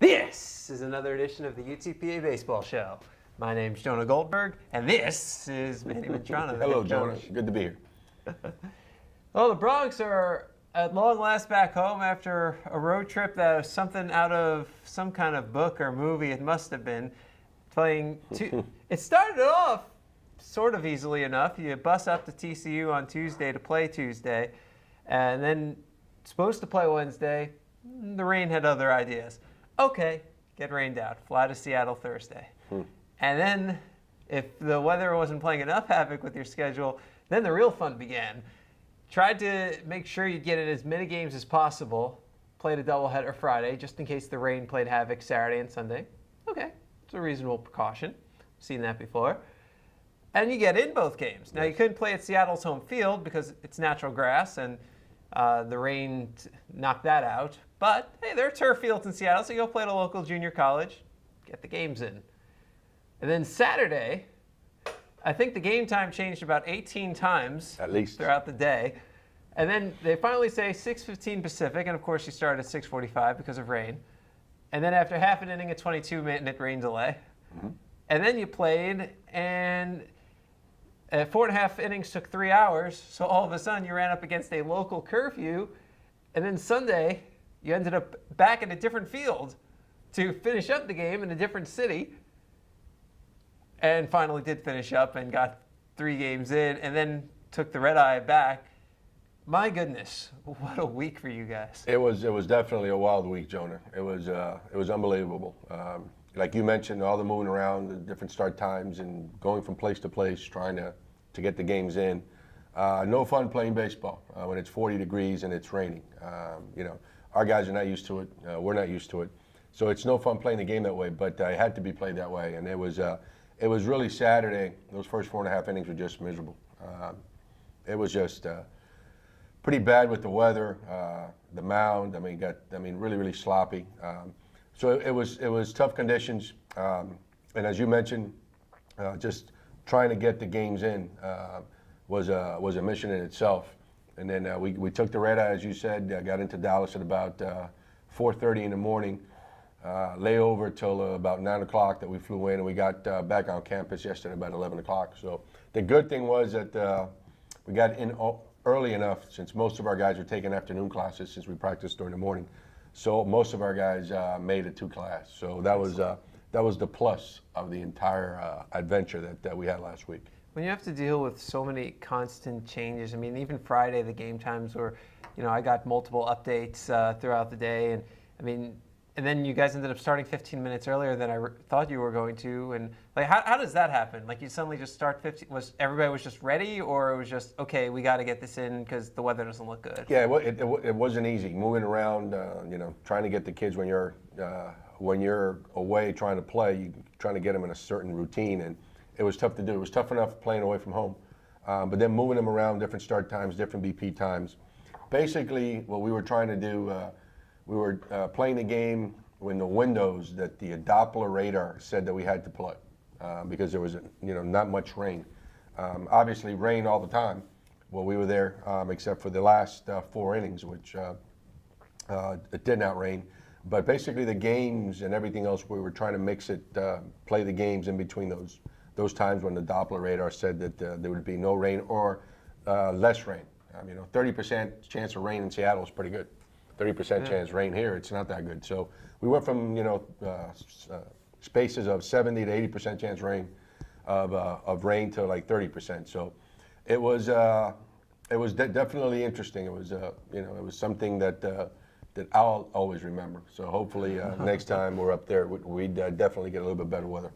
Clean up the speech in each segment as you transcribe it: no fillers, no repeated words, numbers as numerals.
This is another edition of the UTPA Baseball Show. My name's Jonah Goldberg, and this is Manny Mantrana. Hello, Jonah. Good to be here. Well, the Bronx are at long last back home after a road trip that was something out of some kind of book or movie. It must have been playing. It started off sort of easily enough. You bus up to TCU on Tuesday to play Tuesday, and then supposed to play Wednesday. The rain had other ideas. Okay, get rained out. Fly to Seattle Thursday. And then if the weather wasn't playing enough havoc with your schedule, then the real fun began. Tried to make sure you get in as many games as possible. Played a doubleheader Friday, just in case the rain played havoc Saturday and Sunday. Okay, it's a reasonable precaution. Seen that before. And you get in both games. Now, you couldn't play at Seattle's home field because it's natural grass, and the rain knocked that out. But, hey, there are turf fields in Seattle, so you go play at a local junior college, get the games in. And then Saturday, I think the game time changed about 18 times at least throughout the day. And then they finally say 6:15 Pacific, and of course you start at 6:45 because of rain. And then after half an inning, a 22-minute rain delay. And then you played, and 4.5 innings took 3 hours, so all of a sudden you ran up against a local curfew. And then Sunday, you ended up back in a different field to finish up the game in a different city. And finally did finish up and got 3 games in, and then took the red eye back. My goodness, what a week for you guys. It was definitely a wild week, Jonah. It was unbelievable. Like you mentioned, all the moving around, the different start times, and going from place to place, trying to get the games in. No fun playing baseball when it's 40 degrees and it's raining. Our guys are not used to it. We're not used to it. So it's no fun playing the game that way, but it had to be played that way. And it was really Saturday. Those first 4.5 innings were just miserable. It was just pretty bad with the weather, the mound. Really, really sloppy. So it was tough conditions. And as you mentioned, just trying to get the games in was a mission in itself. And then we took the red eye, as you said, got into Dallas at about 4:30 in the morning. Lay over till about 9 o'clock that we flew in, and we got back on campus yesterday about 11 o'clock. So the good thing was that we got in early enough, since most of our guys were taking afternoon classes since we practiced during the morning. So most of our guys made it to class. So that was the plus of the entire adventure that we had last week. When you have to deal with so many constant changes, I mean, even Friday, the game times were, I got multiple updates throughout the day, and then you guys ended up starting 15 minutes earlier than I thought you were going to. And like, how does that happen? Like, you suddenly just start 15? Was everybody was just ready, or it was just, okay, we got to get this in because the weather doesn't look good? Yeah, it wasn't easy moving around. Trying to get the kids when you're away trying to play, you trying to get them in a certain routine, and it was tough to do. It was tough enough playing away from home, but then moving them around, different start times, different BP times. Basically, what we were trying to do. We were playing the game when the windows that the Doppler radar said that we had to play because there was not much rain. Obviously, rain all the time. Well, we were there except for the last 4 innings, which it did not rain. But basically, the games and everything else, we were trying to mix it, play the games in between those times when the Doppler radar said that there would be no rain or less rain. 30% chance of rain in Seattle is pretty good. 30% chance rain here, it's not that good. So we went from spaces of 70 to 80% chance rain of rain to like 30%. So it was definitely interesting. It was it was something that I'll always remember. So hopefully next time we're up there, we'd definitely get a little bit better weather.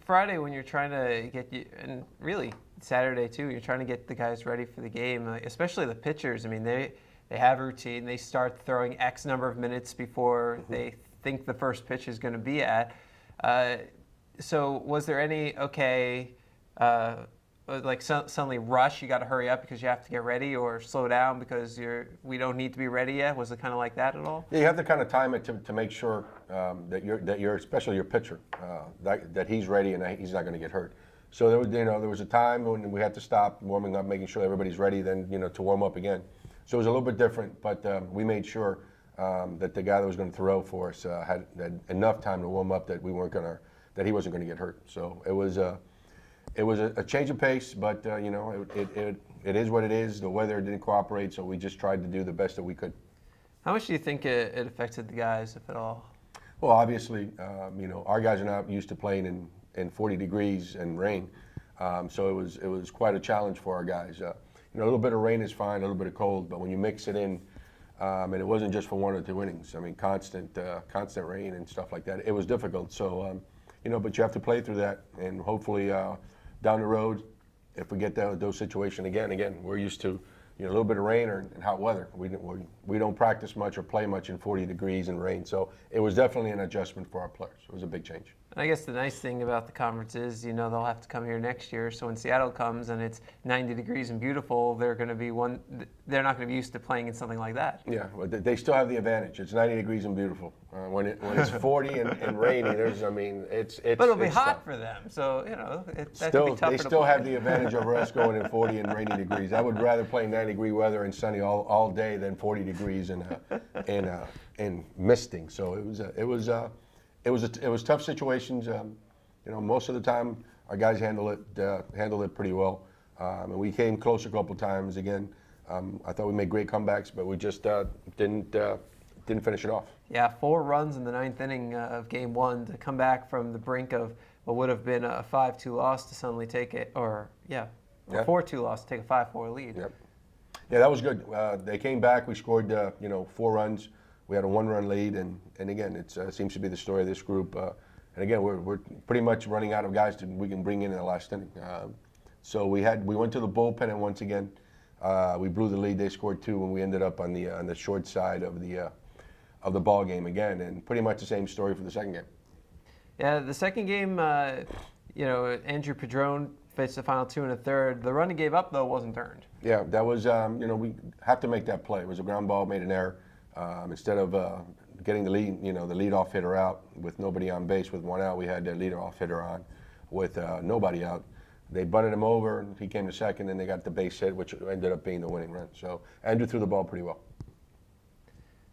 Friday, when you're trying to get you, and really Saturday too, you're trying to get the guys ready for the game, especially the pitchers. I mean, they have a routine. They start throwing X number of minutes before they think the first pitch is going to be at. So was there any, suddenly rush, you got to hurry up because you have to get ready, or slow down because we don't need to be ready yet? Was it kind of like that at all? Yeah, you have to kind of time it to make sure that you're especially your pitcher, that he's ready and that he's not going to get hurt. So there was a time when we had to stop warming up, making sure everybody's ready then to warm up again. So it was a little bit different, but we made sure that the guy that was going to throw for us had enough time to warm up that he wasn't going to get hurt. So it was a change of pace, but it is what it is. The weather didn't cooperate, so we just tried to do the best that we could. How much do you think it affected the guys, if at all? Well, obviously, our guys are not used to playing in 40 degrees and rain, so it was quite a challenge for our guys. A little bit of rain is fine, a little bit of cold, but when you mix it in, and it wasn't just for 1 or 2 innings. I mean, constant rain and stuff like that. It was difficult. So, but you have to play through that, and hopefully down the road, if we get those situations again, we're used to a little bit of rain and hot weather. We don't practice much or play much in 40 degrees and rain. So it was definitely an adjustment for our players. It was a big change. I guess the nice thing about the conference is, they'll have to come here next year. So when Seattle comes and it's 90 degrees and beautiful, they're not going to be used to playing in something like that. Yeah, but they still have the advantage. It's 90 degrees and beautiful. When it's 40 and rainy, it's But it'll be hot for them. So, that could be tougher they to still play. have the advantage over us going in 40 and rainy degrees. I would rather play 90-degree weather and sunny all day than 40 degrees and misting. So it was tough situations. Most of the time our guys handled it pretty well, and we came close a couple times. Again, I thought we made great comebacks, but we just didn't finish it off. Yeah, 4 runs in the 9th inning of Game 1 to come back from the brink of what would have been a 5-2 loss to suddenly take it, a 4-2 loss to take a 5-4 lead. Yep. Yeah, that was good. They came back. We scored 4 runs. We had a 1-run lead, and again, it seems to be the story of this group. And again, we're pretty much running out of guys we can bring in the last inning. So we went to the bullpen, and once again, we blew the lead. They scored 2, and we ended up on the short side of the ball game again, and pretty much the same story for the second game. Yeah, the second game, Andrew Padron faced the final 2 1/3. The run he gave up though wasn't earned. Yeah, that was we have to make that play. It was a ground ball, made an error. Instead of getting the leadoff hitter out with nobody on base with 1 out, we had the leadoff hitter on with nobody out. They bunted him over, and he came to second, and they got the base hit, which ended up being the winning run. So Andrew threw the ball pretty well.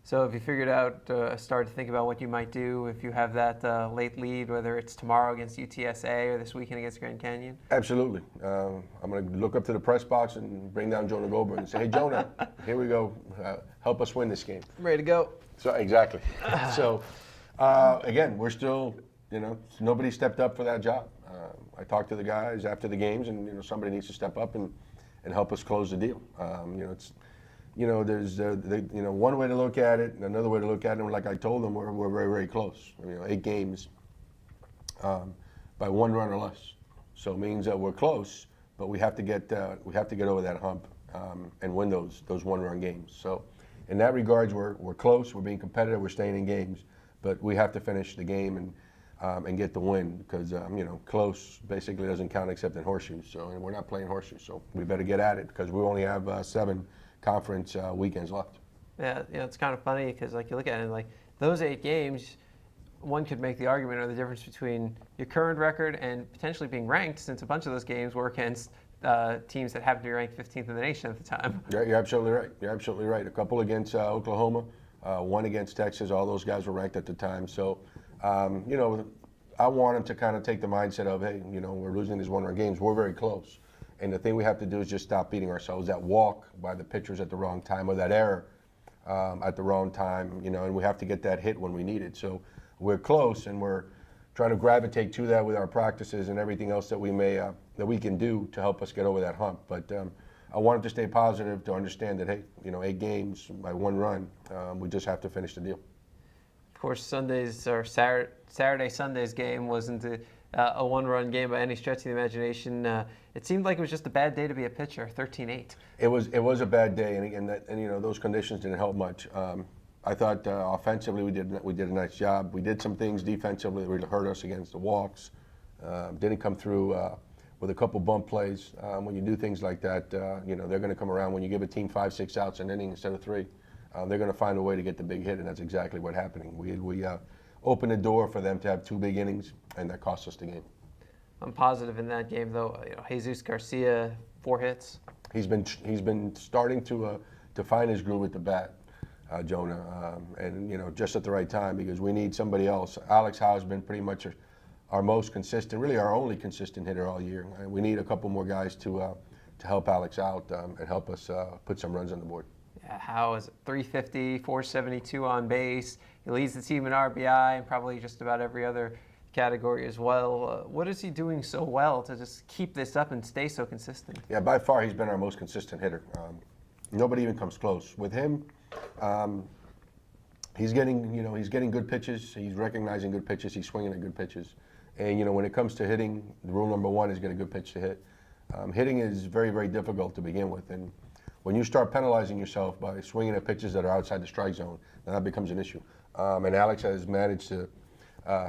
So have you figured out, started to think about what you might do if you have that late lead, whether it's tomorrow against UTSA or this weekend against Grand Canyon? Absolutely. I'm going to look up to the press box and bring down Jonah Goldberg and say, hey, Jonah, here we go. Help us win this game. Ready to go. So exactly. So, again, we're still, nobody stepped up for that job. I talked to the guys after the games, and, somebody needs to step up and help us close the deal. There's one way to look at it, and another way to look at it. And like I told them, we're very, very close. 8 games by 1 run or less. So it means that we're close, but we have to get over that hump and win those 1-run games. So in that regards, we're close. We're being competitive. We're staying in games, but we have to finish the game and get the win because close basically doesn't count except in horseshoes. So and we're not playing horseshoes. So we better get at it because we only have 7 conference weekends left. Yeah, it's kind of funny because you look at it and those 8 games, one could make the argument of the difference between your current record and potentially being ranked, since a bunch of those games were against teams that happen to be ranked 15th in the nation at the time. Yeah, you're absolutely right. You're absolutely right. A couple against Oklahoma, 1 against Texas. All those guys were ranked at the time. So, I want them to kind of take the mindset of, hey, we're losing these 1-run games. We're very close. And the thing we have to do is just stop beating ourselves. That walk by the pitchers at the wrong time or that error at the wrong time, and we have to get that hit when we need it. So we're close, and we're trying to gravitate to that with our practices and everything else that we can do to help us get over that hump. But I want them to stay positive, to understand that, hey, 8 games by 1 run, we just have to finish the deal. Of course, Saturday, Sunday's game wasn't a 1-run game by any stretch of the imagination. It seemed like it was just a bad day to be a pitcher, 13-8. It was a bad day, and those conditions didn't help much. I thought offensively we did a nice job. We did some things defensively that really hurt us against the walks. Didn't come through with a couple bump plays. When you do things like that, they're going to come around. When you give a team 5-6 outs an inning instead of 3, they're going to find a way to get the big hit, and that's exactly what's happening. We opened the door for them to have 2 big innings, and that cost us the game. I'm positive in that game, though. Jesus Garcia, 4 hits. He's been starting to find his groove with the bat. Jonah, and just at the right time because we need somebody else. Alex Howe has been pretty much our most consistent, really our only consistent hitter all year. And we need a couple more guys to help Alex out and help us put some runs on the board. Yeah, Howe is 350, 472 on base. He leads the team in RBI and probably just about every other category as well. What is he doing so well to just keep this up and stay so consistent? Yeah, by far he's been our most consistent hitter. Nobody even comes close with him. He's getting good pitches. He's recognizing good pitches. He's swinging at good pitches. And when it comes to hitting, the rule number one is get a good pitch to hit. Hitting is very, very difficult to begin with, and when you start penalizing yourself by swinging at pitches that are outside the strike zone, then that becomes an issue. And Alex has managed to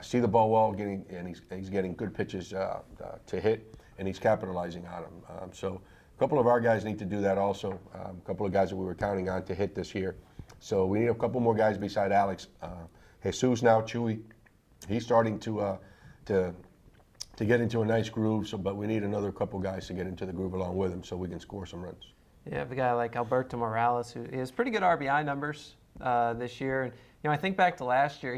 see the ball well, and he's getting good pitches to hit, and he's capitalizing on them. So a couple of our guys need to do that also. A couple of guys that we were counting on to hit this year. So we need a couple more guys beside Alex. Jesus now, Chewy, he's starting to get into a nice groove. But we need another couple guys to get into the groove along with him so we can score some runs. You have a guy like Alberto Morales who has pretty good RBI numbers this year. And I think back to last year,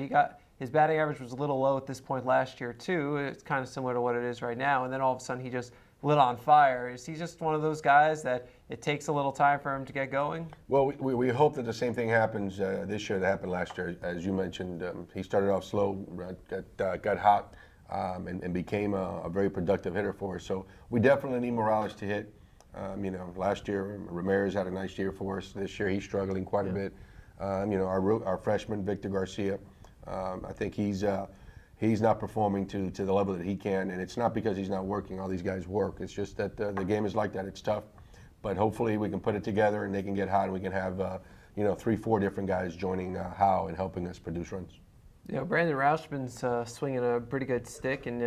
his batting average was a little low at this point last year too. It's kind of similar to what it is right now. And then all of a sudden he just lit on fire. Is he just one of those guys that it takes a little time for him to get going? Well, we hope that the same thing happens this year that happened last year. As you mentioned, he started off slow, got hot, and became a very productive hitter for us. So we definitely need Morales to hit. Last year Ramirez had a nice year for us. This year he's struggling quite a bit. Our freshman Victor Garcia, I think he's not performing to the level that he can, and it's not because he's not working. All these guys work. It's just that the game is like that. It's tough, but hopefully we can put it together and they can get hot, and we can have 3-4 different guys joining Howe and helping us produce runs. Brandon Rauschman's swinging a pretty good stick, and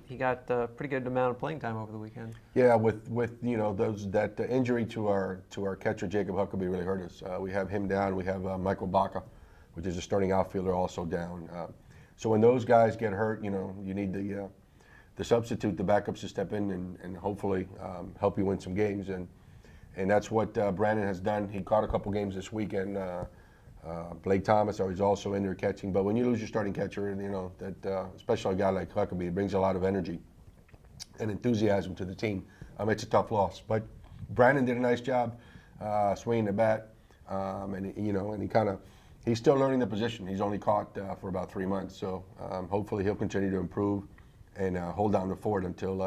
he got a pretty good amount of playing time over the weekend. Yeah, with that injury to our catcher Jacob Huckabee really hurt us. We have him down. We have Michael Baca, which is a starting outfielder, also down. So when those guys get hurt, you need the substitute, the backups to step in and hopefully help you win some games, and that's what Brandon has done. He caught a couple games this weekend. Blake Thomas is also in there catching, but when you lose your starting catcher, especially a guy like Huckabee, it brings a lot of energy and enthusiasm to the team. It's a tough loss, but Brandon did a nice job swinging the bat, and he's still learning the position. He's only caught for about 3 months, so hopefully he'll continue to improve and hold down the fort until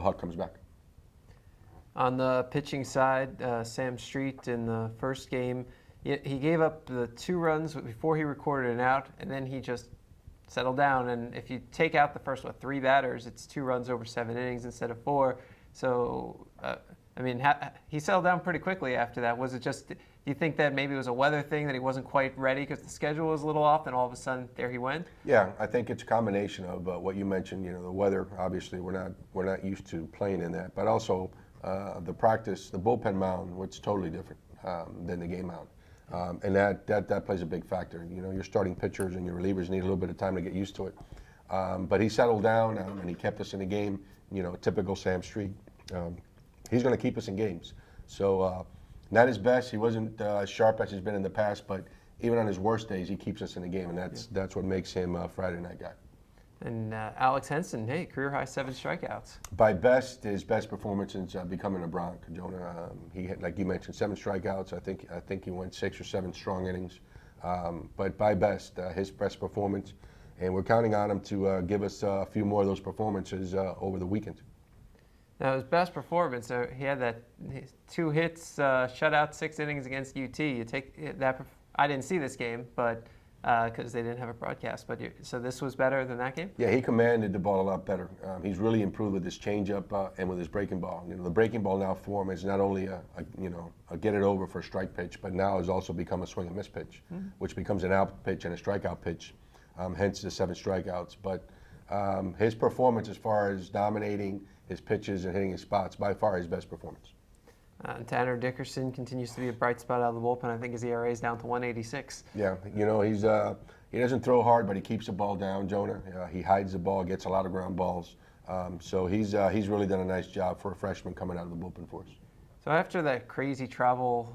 Huck comes back. On the pitching side, Sam Street in the first game, he gave up the 2 runs before he recorded an out, and then he just settled down. And if you take out the first 3 batters, it's 2 runs over 7 innings instead of 4. So, he settled down pretty quickly after that. Was it just, do you think that maybe it was a weather thing, that he wasn't quite ready because the schedule was a little off, and all of a sudden there he went? Yeah, I think it's a combination of what you mentioned. The weather. Obviously, we're not used to playing in that, but also the practice, the bullpen mound, which is totally different than the game mound. And that plays a big factor. Your starting pitchers and your relievers need a little bit of time to get used to it. But he settled down and he kept us in the game. Typical Sam Street. He's going to keep us in games. So not his best. He wasn't as sharp as he's been in the past. But even on his worst days, he keeps us in the game, and that's what makes him a Friday night guy. And Alex Henson, career high 7 strikeouts. His best performance since becoming a Bronc, Jonah. He had, like you mentioned, 7 strikeouts. I think he went 6 or 7 strong innings. But by best, his best performance, and we're counting on him to give us a few more of those performances over the weekend. Now his best performance, he had 2 hits, shutout, 6 innings against UT. You take that. I didn't see this game, but. Because they didn't have a broadcast, so this was better than that game? Yeah, he commanded the ball a lot better. He's really improved with his changeup and with his breaking ball. The breaking ball now for him is not only a get it over for a strike pitch, but now has also become a swing and miss pitch, which becomes an out pitch and a strikeout pitch, hence the 7 strikeouts. But his performance as far as dominating his pitches and hitting his spots, by far his best performance. Tanner Dickerson continues to be a bright spot out of the bullpen. I think his ERA is down to 186. Yeah, he doesn't throw hard, but he keeps the ball down, Jonah. He hides the ball, gets a lot of ground balls. So he's really done a nice job for a freshman coming out of the bullpen for us. So after that crazy travel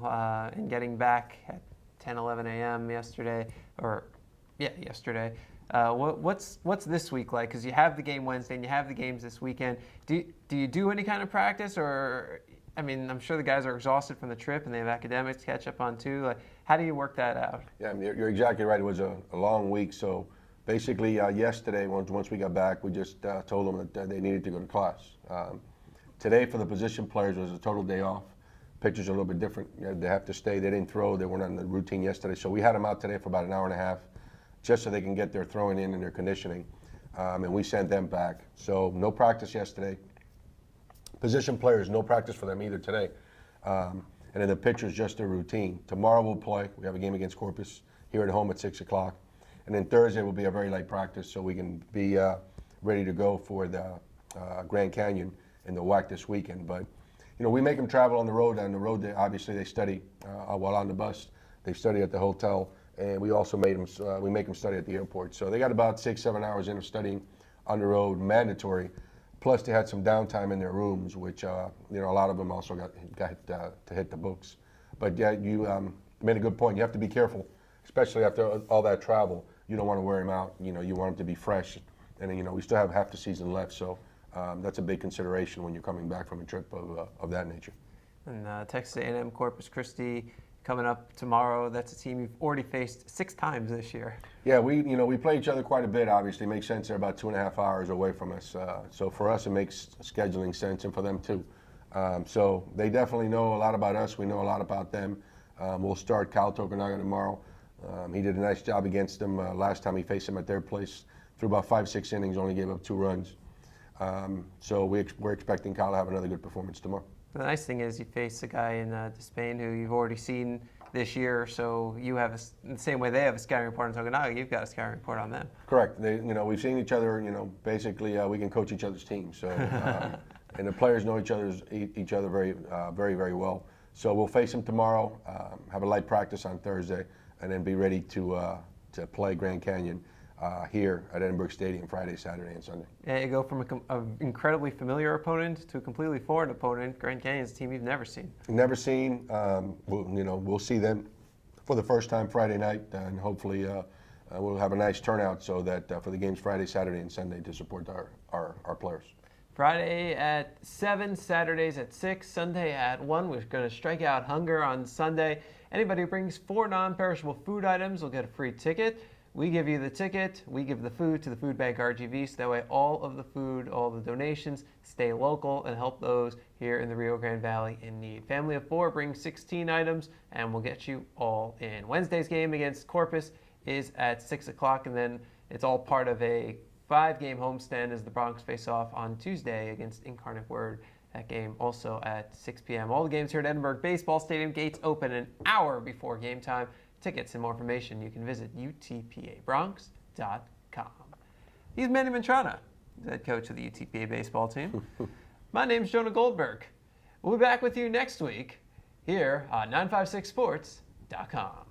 and getting back at 10, 11 a.m. yesterday, yesterday. What's this week like? Because you have the game Wednesday and you have the games this weekend. Do you do any kind of practice, or I mean, I'm sure the guys are exhausted from the trip and they have academics to catch up on too. Like, how do you work that out? Yeah, I mean, you're exactly right. It was a long week. So basically, yesterday, once we got back, we just told them that they needed to go to class. Today, for the position players, was a total day off. Pitchers are a little bit different. You know, they have to stay. They didn't throw. They weren't on the routine yesterday. So we had them out today for about an hour and a half, just so they can get their throwing in and their conditioning. And we sent them back. So no practice yesterday. Position players, no practice for them either today. And then the pitchers, just their routine. Tomorrow we'll play. We have a game against Corpus here at home at 6 o'clock. And then Thursday will be a very light practice so we can be ready to go for the Grand Canyon and the WAC this weekend. But, you know, we make them travel on the road. On the road, obviously they study while on the bus. They study at the hotel. And we also make them study at the airport. So they got about 6-7 hours in of studying on the road, mandatory. Plus, they had some downtime in their rooms, which you know, a lot of them also got to hit the books. But yeah, you made a good point. You have to be careful, especially after all that travel. You don't want to wear them out. You know, you want them to be fresh, and you know, we still have half the season left, so that's a big consideration when you're coming back from a trip of that nature. And Texas A&M Corpus Christi coming up tomorrow. That's a team you've already faced 6 times this year. Yeah, we play each other quite a bit. Obviously, it makes sense. They're about 2.5 hours away from us, so for us it makes scheduling sense, and for them too. So they definitely know a lot about us. We know a lot about them. We'll start Kyle Tokunaga tomorrow. He did a nice job against them last time he faced them at their place. Threw about 5-6 innings, only gave up 2 runs. So we're expecting Kyle to have another good performance tomorrow. The nice thing is you face a guy in Despain who you've already seen this year, so you have in the same way they have a scouting report on Tokunaga, you've got a scouting report on them. Correct. We've seen each other. Basically we can coach each other's teams. So and the players know each other very very well. So we'll face them tomorrow. Have a light practice on Thursday, and then be ready to play Grand Canyon here at Edinburgh Stadium Friday, Saturday, and Sunday. Yeah, you go from an incredibly familiar opponent to a completely foreign opponent. Grand Canyon's a team you've never seen. Never seen. We'll see them for the first time Friday night, and hopefully we'll have a nice turnout so that for the games Friday, Saturday, and Sunday to support our players. Friday at 7, Saturdays at 6, Sunday at 1. We're going to strike out hunger on Sunday. Anybody who brings 4 non-perishable food items will get a free ticket. We give you the ticket, we give the food to the food bank RGV, so that way all of the food, all the donations stay local and help those here in the Rio Grande Valley in need. Family of 4 brings 16 items and we'll get you all in. Wednesday's game against Corpus is at 6 o'clock, and then it's all part of a 5-game homestand as the Bronx face off on Tuesday against Incarnate Word. That game also at 6 p.m. All the games here at Edinburgh Baseball Stadium. Gates open an hour before game time. Tickets and more information, you can visit utpabronx.com. He's Manny Mantrana, the head coach of the UTPA baseball team. My name's Jonah Goldberg. We'll be back with you next week here on 956sports.com.